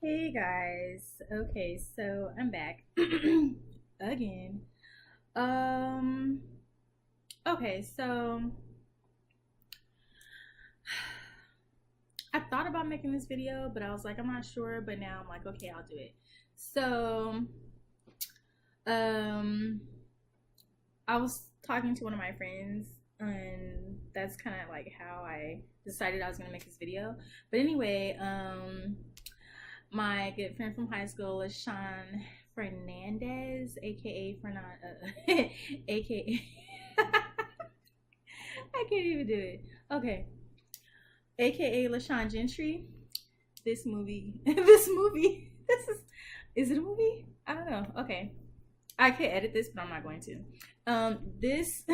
Hey guys. Okay, so I'm back again. Um okay, so I thought about making this video, but I was like I'm not sure, but now I'm like okay, I'll do it. So um I was talking to one of my friends and that's kind of like how I decided I was going to make this video. But anyway, my good friend from high school is Sean Fernandez, aka aka I can't even do it. Okay, aka LaShawn Gentry. This is it a movie? I don't know. Okay, I could edit this, but I'm not going to. This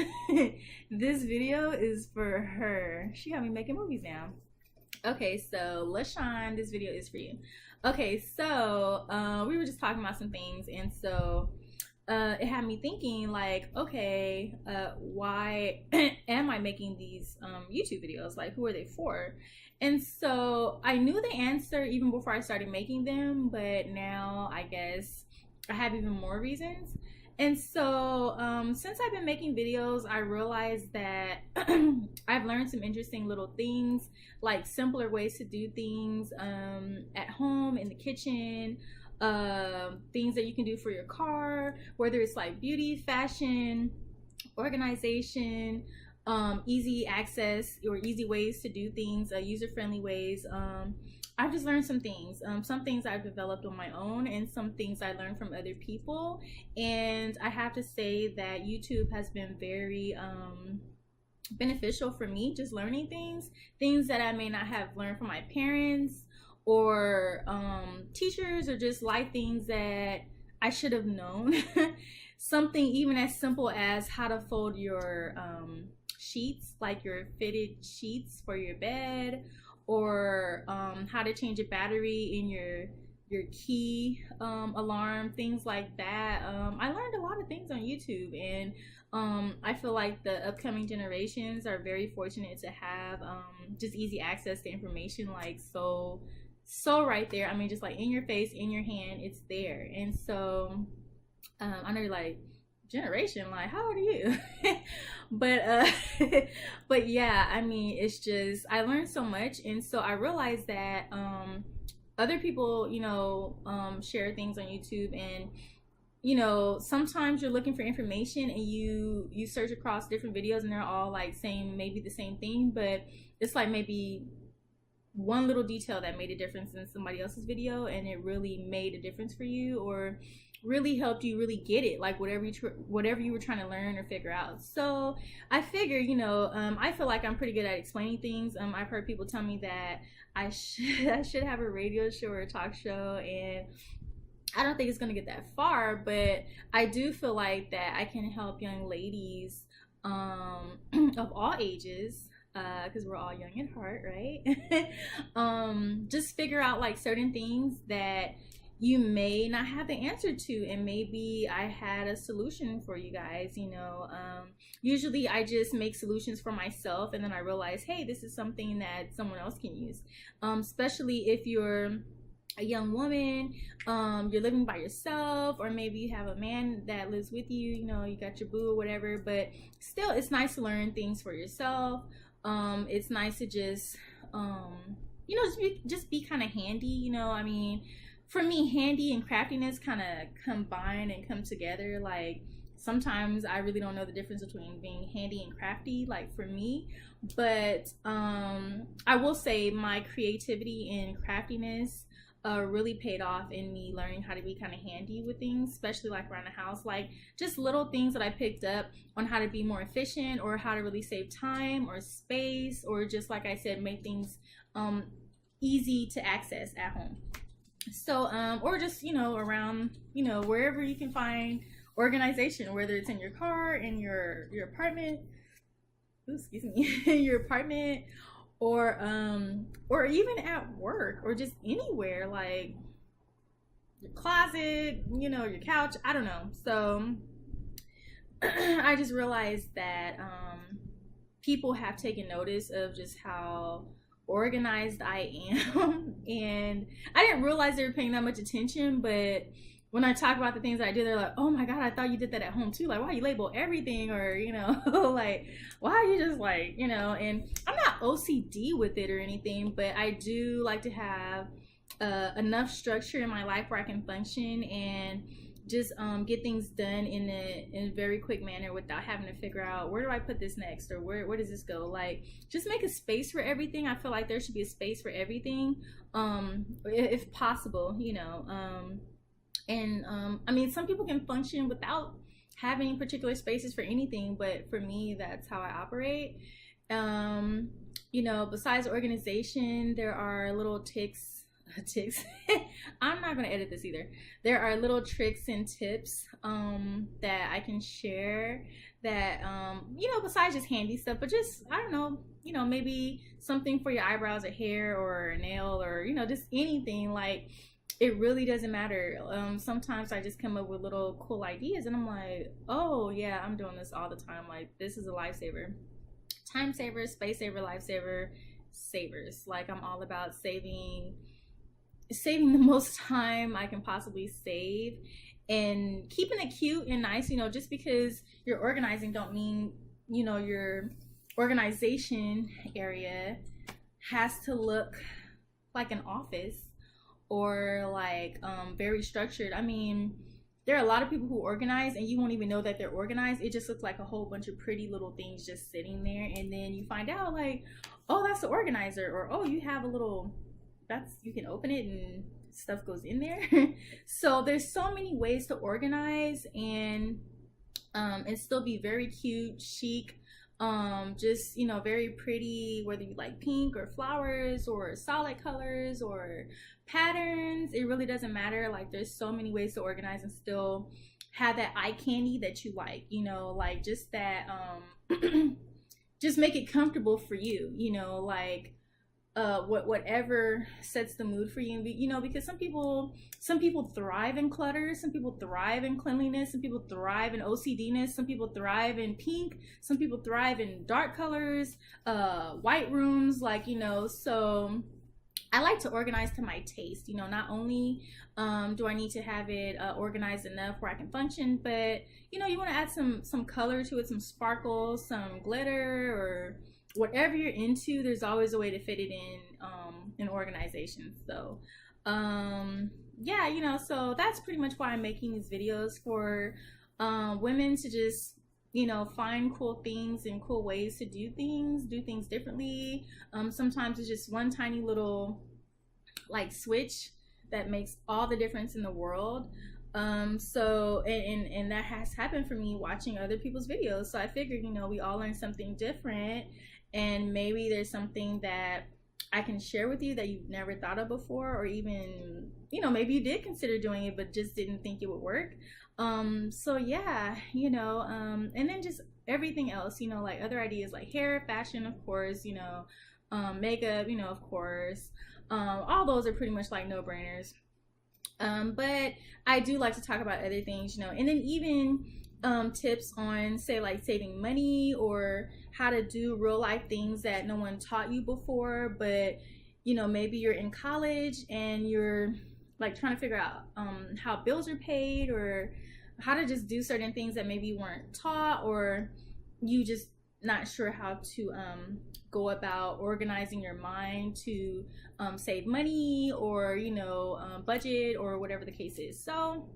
this video is for her. She got me making movies now. Okay, so LaShawn, this video is for you. Okay, so we were just talking about some things, and so it had me thinking, like, okay, why am I making these YouTube videos? Like, who are they for? And so I knew the answer even before I started making them, but now I guess I have even more reasons. And so since I've been making videos, I realized that I've learned some interesting little things, like simpler ways to do things at home, in the kitchen, things that you can do for your car, whether it's like beauty, fashion, organization, easy access or easy ways to do things, user-friendly ways. I've just learned some things I've developed on my own and some things I learned from other people. And I have to say that YouTube has been very beneficial for me, just learning things that I may not have learned from my parents or teachers, or just life things that I should have known. Something even as simple as how to fold your sheets, like your fitted sheets for your bed, or how to change a battery in your key alarm, things like that. I learned a lot of things on YouTube, and I feel like the upcoming generations are very fortunate to have just easy access to information, like so right there. I mean, just like in your face, in your hand, it's there. And so I know you're like, generation, like how old are you? but but yeah, I mean, it's just I learned so much, and so I realized that other people, share things on YouTube, and sometimes you're looking for information and you search across different videos and they're all like saying maybe the same thing, but it's like maybe one little detail that made a difference in somebody else's video, and it really made a difference for you, or really helped you really get it, like whatever you were trying to learn or figure out. So I figure, I feel like I'm pretty good at explaining things. I've heard people tell me that I should have a radio show or a talk show, and I don't think it's gonna get that far, but I do feel like that I can help young ladies of all ages, because we're all young at heart, right? Just figure out like certain things that you may not have the answer to, and maybe I had a solution for you guys. Usually I just make solutions for myself, and then I realize, hey, this is something that someone else can use, especially if you're a young woman, you're living by yourself, or maybe you have a man that lives with you, you got your boo or whatever, but still it's nice to learn things for yourself. It's nice to just just be kind of handy. I mean, for me, handy and craftiness kind of combine and come together. Like sometimes I really don't know the difference between being handy and crafty, like for me. But I will say my creativity and craftiness really paid off in me learning how to be kind of handy with things, especially like around the house, like just little things that I picked up on how to be more efficient, or how to really save time or space, or just like I said, make things easy to access at home. So or just around wherever you can find organization, whether it's in your car, in your apartment, excuse me, your apartment, or even at work, or just anywhere, like your closet, your couch, I don't know. So I just realized that people have taken notice of just how organized I am. And I didn't realize they were paying that much attention, but when I talk about the things I do, they're like, oh my God, I thought you did that at home too. Like, why you label everything? Or, you know, like, why are you just like, you know, and I'm not OCD with it or anything, but I do like to have enough structure in my life where I can function and just get things done in a very quick manner without having to figure out where do I put this next, or where does this go. Like, just make a space for everything. I feel like there should be a space for everything, if possible, you know. I mean, some people can function without having particular spaces for anything, but for me, that's how I operate. You know, besides organization, there are little ticks. I'm not going to edit this either. There are little tricks and tips that I can share that, you know, besides just handy stuff, but just, I don't know, you know, maybe something for your eyebrows or hair or a nail, or, you know, just anything. Like, it really doesn't matter. Sometimes I just come up with little cool ideas and I'm like, oh yeah, I'm doing this all the time. Like, this is a lifesaver. Time saver, space saver, lifesaver, savers. Like, I'm all about saving the most time I can possibly save and keeping it cute and nice. You know, just because you're organizing don't mean, you know, your organization area has to look like an office or like very structured. I mean, there are a lot of people who organize and you won't even know that they're organized. It just looks like a whole bunch of pretty little things just sitting there, and then you find out like, oh, that's the organizer, or oh, you have a little, that's, you can open it and stuff goes in there. So there's so many ways to organize and still be very cute, chic, just, you know, very pretty, whether you like pink or flowers or solid colors or patterns. It really doesn't matter. Like, there's so many ways to organize and still have that eye candy that you like, you know, like just that just make it comfortable for you, you know, like whatever sets the mood for you. You know, because some people thrive in clutter, some people thrive in cleanliness, some people thrive in OCDness, some people thrive in pink, some people thrive in dark colors, white rooms, like, you know. So I like to organize to my taste. You know, not only do I need to have it organized enough where I can function, but, you know, you want to add some color to it, some sparkle, some glitter, or whatever you're into. There's always a way to fit it in organization. So yeah, you know, so that's pretty much why I'm making these videos, for women to just, you know, find cool things and cool ways to do things differently. Sometimes it's just one tiny little like switch that makes all the difference in the world. So and that has happened for me watching other people's videos. So I figured, you know, we all learn something different, and maybe there's something that I can share with you that you've never thought of before, or even, you know, maybe you did consider doing it but just didn't think it would work. So yeah, you know, and then just everything else, you know, like other ideas like hair, fashion, of course, you know, makeup, you know, of course, all those are pretty much like no-brainers. But I do like to talk about other things, you know, and then even tips on, say, like saving money, or how to do real life things that no one taught you before. But, you know, maybe you're in college and you're like trying to figure out how bills are paid, or how to just do certain things that maybe you weren't taught, or you just not sure how to go about organizing your mind to save money, or, you know, budget, or whatever the case is. So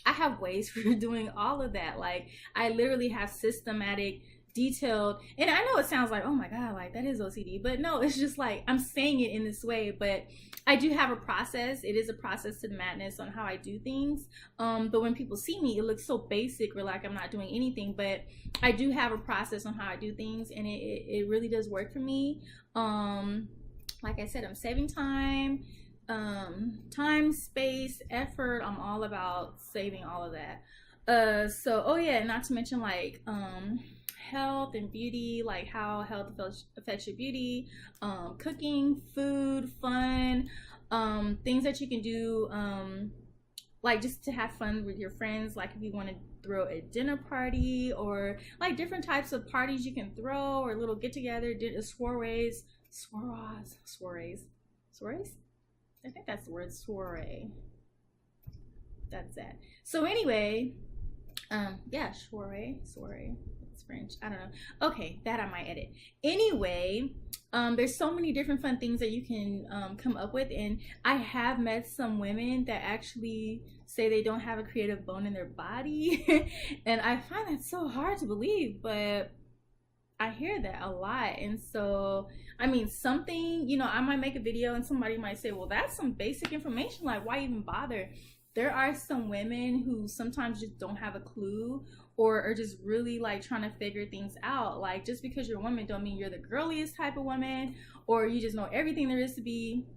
I have ways for doing all of that. Like, I literally have systematic, detailed, and I know it sounds like, oh my God, like that is OCD, but no, it's just like I'm saying it in this way, but I do have a process. It is a process to the madness on how I do things. But when people see me, it looks so basic, or like I'm not doing anything, but I do have a process on how I do things, and it really does work for me. Like I said, I'm saving time, space, effort. I'm all about saving all of that. So, oh yeah, not to mention like health and beauty, like how health affects your beauty, cooking, food, fun, things that you can do, like just to have fun with your friends, like if you want to throw a dinner party, or like different types of parties you can throw, or little get-together, soirees, soirees. I think that's the word, soiree. That's that. So anyway, yeah, soiree. It's French. I don't know. Okay, that I might edit. Anyway, there's so many different fun things that you can come up with, and I have met some women that actually say they don't have a creative bone in their body, and I find that so hard to believe, but I hear that a lot. And so, I mean, something, you know, I might make a video and somebody might say, well, that's some basic information, like why even bother? There are some women who sometimes just don't have a clue, or are just really like trying to figure things out. Like, just because you're a woman don't mean you're the girliest type of woman, or you just know everything there is to be,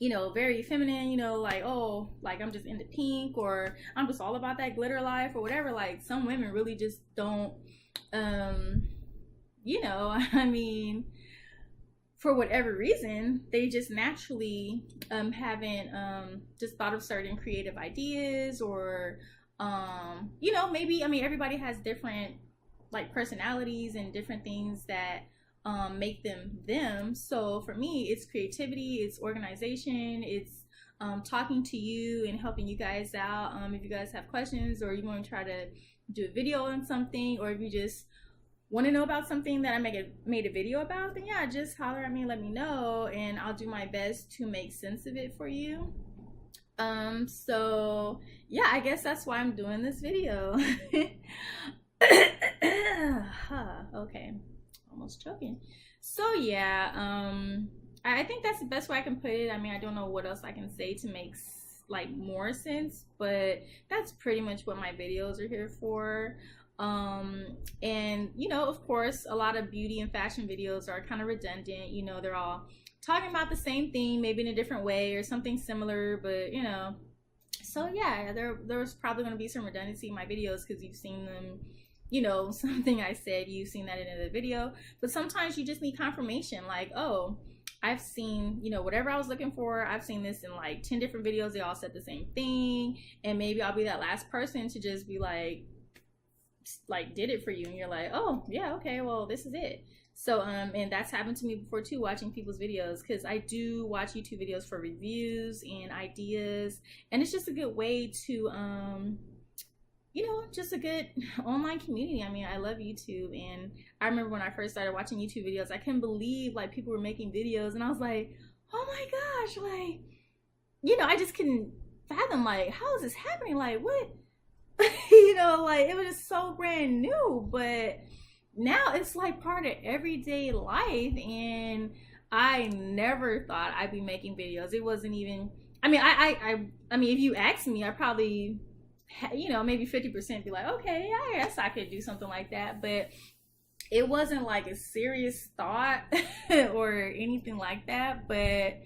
you know, very feminine, you know, like, oh, like I'm just into pink, or I'm just all about that glitter life, or whatever. Like, some women really just don't, you know, I mean, for whatever reason, they just naturally haven't just thought of certain creative ideas, or you know, maybe, I mean, everybody has different like personalities and different things that make them them. So for me, it's creativity, it's organization, it's talking to you and helping you guys out. If you guys have questions, or you want to try to do a video on something, or if you just want to know about something that I made a video about, then yeah, just holler at me, let me know, and I'll do my best to make sense of it for you. So yeah, I guess that's why I'm doing this video. Okay, almost choking. So yeah, I think that's the best way I can put it. I mean, I don't know what else I can say to make like more sense, but that's pretty much what my videos are here for. And you know, of course, a lot of beauty and fashion videos are kind of redundant. You know, they're all talking about the same thing, maybe in a different way or something similar, but you know, so yeah, there's probably going to be some redundancy in my videos because you've seen them, you know, something I said, you've seen that in another video. But sometimes you just need confirmation, like, oh, I've seen, you know, whatever I was looking for, I've seen this in like 10 different videos, they all said the same thing, and maybe I'll be that last person to just be like did it for you, and you're like, oh yeah, okay, well, this is it. So and that's happened to me before too, watching people's videos, because I do watch YouTube videos for reviews and ideas, and it's just a good way to you know, just a good online community. I mean, I love YouTube, and I remember when I first started watching YouTube videos, I couldn't believe like people were making videos, and I was like, oh my gosh, like, you know, I just couldn't fathom, like, how is this happening, like, what? You know, like, it was just so brand new, but now it's like part of everyday life, and I never thought I'd be making videos. It wasn't even, I mean, I mean, if you asked me, I probably, you know, maybe 50% be like, okay, I guess I could do something like that, but it wasn't like a serious thought or anything like that. But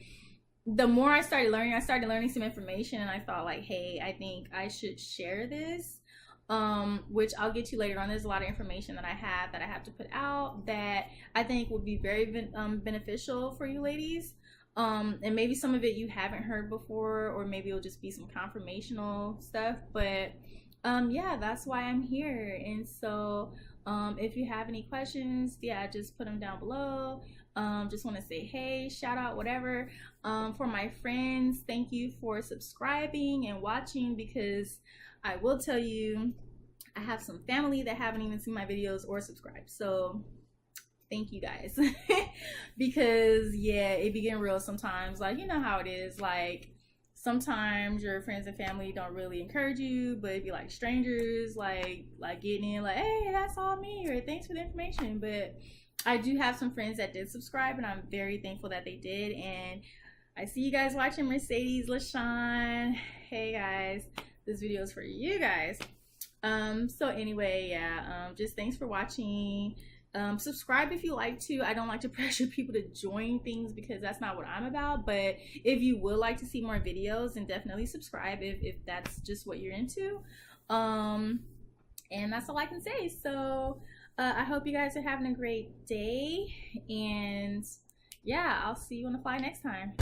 the more I started learning some information, and I thought like, hey, I think I should share this, which I'll get to later on. There's a lot of information that I have to put out that I think would be very beneficial for you ladies, and maybe some of it you haven't heard before, or maybe it'll just be some confirmational stuff. But yeah, that's why I'm here. And so if you have any questions, yeah, just put them down below. Just want to say hey, shout out, whatever. For my friends, thank you for subscribing and watching, because I will tell you, I have some family that haven't even seen my videos or subscribed. So thank you guys. Because yeah, it be getting real sometimes. Like, you know how it is, like sometimes your friends and family don't really encourage you, but it'd be like strangers like getting in like, hey, that's all me, or thanks for the information. But I do have some friends that did subscribe, and I'm very thankful that they did. And I see you guys watching. Mercedes, LaShawn, hey guys, this video is for you guys. So anyway, yeah, just thanks for watching. Subscribe if you like to. I don't like to pressure people to join things, because that's not what I'm about. But if you would like to see more videos, then definitely subscribe if that's just what you're into. And that's all I can say. So I hope you guys are having a great day, and yeah, I'll see you on the fly next time.